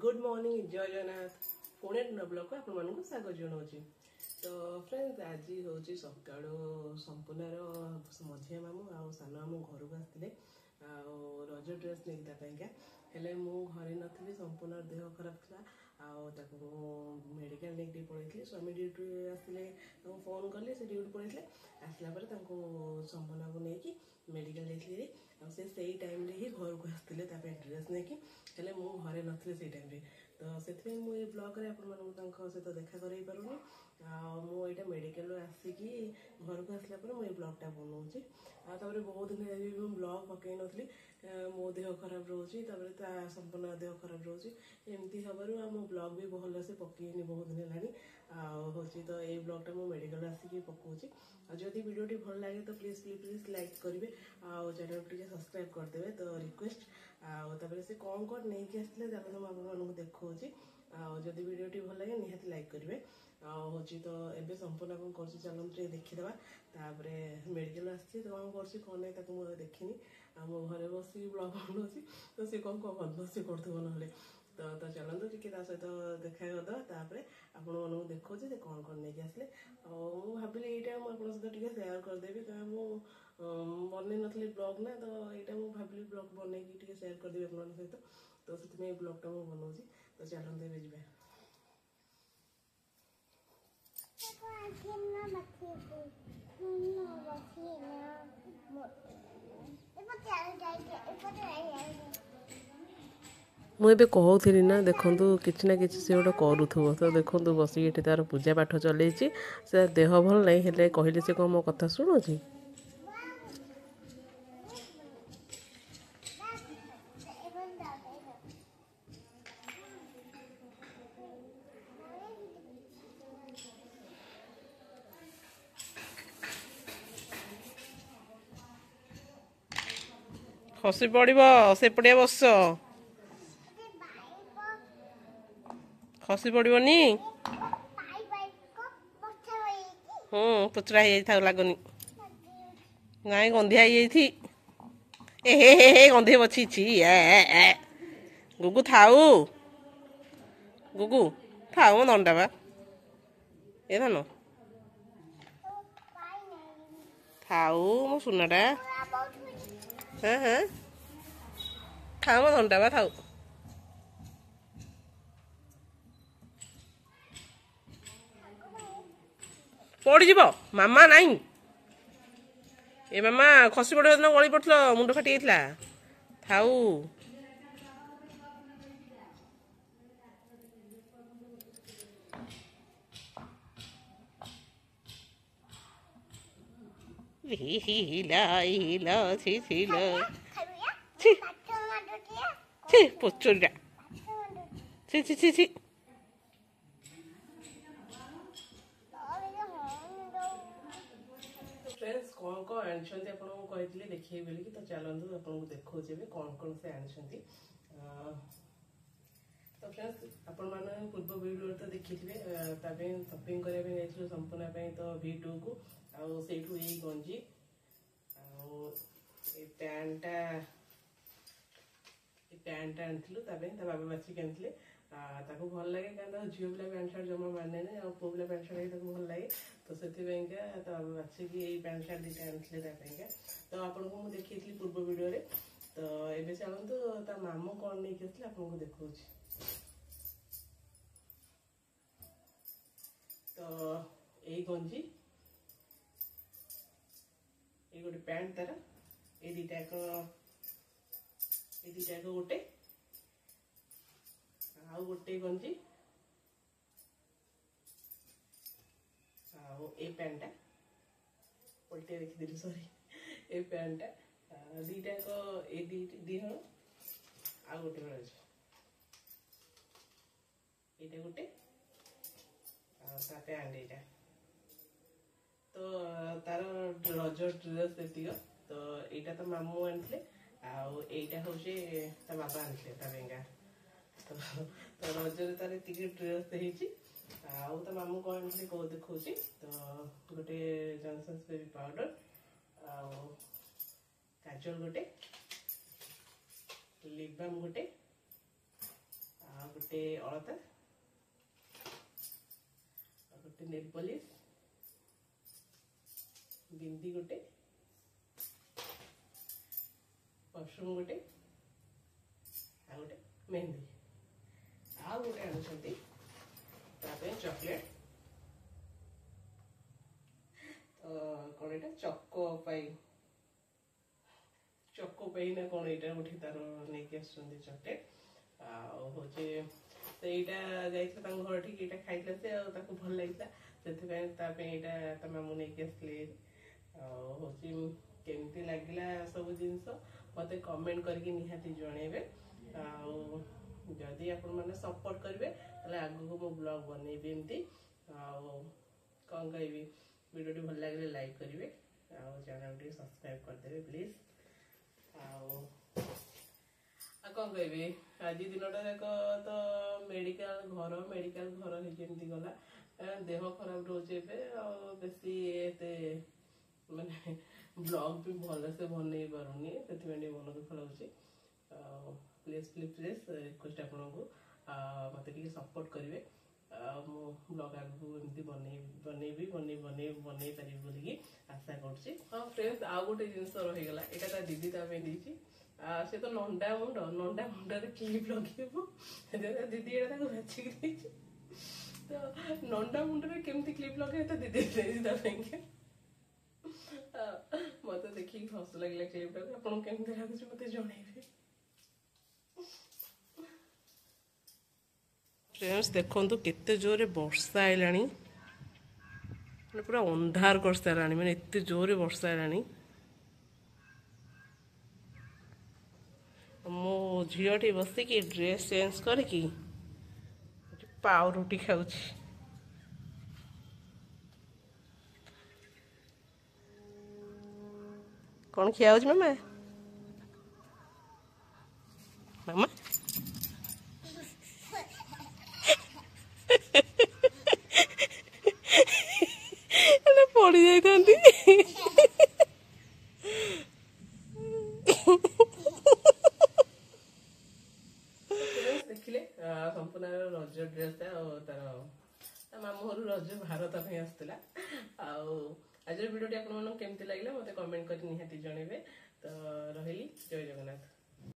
Good morning जय Jagannath Pune blog को आपण मानक स्वागत जनाऊँ। तो फ्रेंड्स आज हूँ सका संपूर्णार मझिया मामू आ सान मामू घर को आसते रज ड्रेस नहीं हेले मु घरे नी संपूर्ण देह खराब था मेडिकल नहीं पड़े स्वामी ड्यूटी आसते फोन कले से ड्यूटी पड़े आसला संपूर्ण को लेकिन मेडिकल जाइए से टाइम ही घर को आसते ड्रेस नहीं हेले मु घरे नी से टाइम तो से मुझे ब्लॉग रे सहित देखा कर पारूनी मुझे मेडिकल आसिकी घर को आसला मुझे ब्लॉगटा बनाऊँगी आपर बहुत दिन भी ब्लॉग पकई नी मो देह खराब रोचे संपूर्ण देह खराब रोचे एमती हबार मो ब्लॉग भी भल से पकईनी बहुत दिन है तो ये ब्लॉगटा मुझे मेडिकल आसिकी पकाऊँगी जदि वीडियोटी भल लगे तो प्लीज प्लीज प्लीज लाइक करेंगे चैनल टी सब्सक्राइब करदे तो रिक्वेस्ट आपर से कौन कौन नहीं कि आसते आपको देखा जदि वीडियोटी भल लगे निहाती लाइक करेंगे हूँ तो एवं संपूर्ण कौन कर चलते देखीदे मेडिकल आसी तो कौन नहीं मुझे देखनी मो घरे बस ब्लॉग बनाऊँगी तो सी कौन कौन बदमाशी कर ना तो चलते टी सहित देखा करदे आपण मानक देखा से कौन कौन नहीं आसले भाविली यहाँ मुझे सहित सेयार करदेवी क्या बनई नी ब्लॉग ना तो यहाँ मुझे भाविली ब्लॉग बनई सेयार करदेवी आप सहित तो से ब्लॉगटा मुझे बनाऊँगी तो चलते भी जी मुझे कहूली ना देखु कि ना कि सी गोटे करूब तो देखो बस ये तार पूजा पाठ चल से देह भल नहीं हेले कहले से कौन मो कथा शुणुची खसी पड़ से पड़िया बस खसी पड़नी पुचरा हो लगुनि नाई गंधिया हे गंधे बची गुगु थाऊ गुगु थाऊ मो दंडा बा ए धन थाऊ मो सुनाटा हाँ हाँ थाऊ मो दंडा बा थाऊ पड़ जीव मामा नाई ए मामा खसी पड़ गली पड़ल मुंड फाटी जाता थाऊ पोचोरा छि छि छि छि फ्रेंड्स कौन कौन आनी आपको कही देखिए बोलिकी तो चलते आपको देखा कौन कौन से आनी तो फ्रेंड्स आपण मैंने पूर्व वीडियो तो देखी शॉपिंग करने संपूर्ण तो V2 को आठू ये गंजी पैंटा आनी बाबा बाछिक आनी भल लगे क्या झील पिला पैंट सार्ट जमा माने ना पु पिला पैंट सार्ट भल लगे तो से बाबा बाछिक ये पैंट सार्ट दुटा आनी तो आपको मुझे देखी पूर्व वीडियो तो ये चलते मामू कौन नहीं आसते आपको देखा तो ये गंजी ये गोटे पैंट तार ये दुटाक गोटे आउ गोटे गंजी ए पैंटा पलटे देखी सॉरी ए पैंटा दुटाक ये दिह आ गोटे हल यहाँ गोटे पैंट यहाँ तो तार रज ड्रेस ये तो यहाँ तो मामू आनी आईटा हूँ बाबा आनी तो रजरे तार ये ड्रेस होती तो मामू कौन आनी कौ देखा तो गोटे जॉनसन्स बेबी पाउडर काजल गोटे लिप बाम गोटे गोटे अलता गोटे नेल पॉलिश बिंदी गोटे परफ्यूम गोटे आ गोटे मेहंदी आ गोटे आनुछंती चॉकलेट तो कौन एटा चको पाई ना कौन एटा गोटे तार नहीं के आसुंदी चॉकलेट आ होचे सेटा जाइछ तां घर ठीक एटा खाइला से ताको भल लागता सेति पे ता पे एटा त मामू नहीं के असले आ होचे केमती लागिला सब जिंस मते कमेंट करके निहाती जणेबे आ जदि आपण माने सपोर्ट करिवे तले आगु को मो ब्लॉग बनेबे एमती आ कोन कहबी वीडियो भल लागले लाइक करिवे आ चैनल टी सब्सक्राइब कर देबे प्लीज आ कौन कहबी आज दिनटा जाक तो मेडिकल घर हे जेमती गला देह खराब रोचे बेसी एते माने ब्लॉग भी भल से बनई पारुनी से मन दुख लगे प्लीज रिक्वेस्ट आपको मत सपोर्ट करेंगे मो ब्लॉग आगू एमती बनई पारि बोलिकी आशा कर फ्रेंड्स आउ गोटे जिनस रहीगला यहाँ दीदी देती से तो नंडा मुंडे क्लिप लगे दीदी यहाँ बाछिकी तो नंडा मुंडे केमती क्लिप लगे तो दीदी मत देखिए हस लगे क्लिप आपको केमती लगुच मत जनइबे फ्रेंड्स देखो केते जोरे वर्षा आइलानी पूरा अंधार कर सारानी मैंने एते जोरे वर्षा आइलानी मो झीटी बसिकी ड्रेस चेंज करकी पाव रुटी खाऊँ कौन खिया मामा मामा पड़ी जाती देखिले संपूर्ण रज ड्रेस तार मामू घर रज भारत आसला आज वीडियो आपको केमती लगे मत कमेंट कर निहाती जनइबे तो रही जय जगन्नाथ।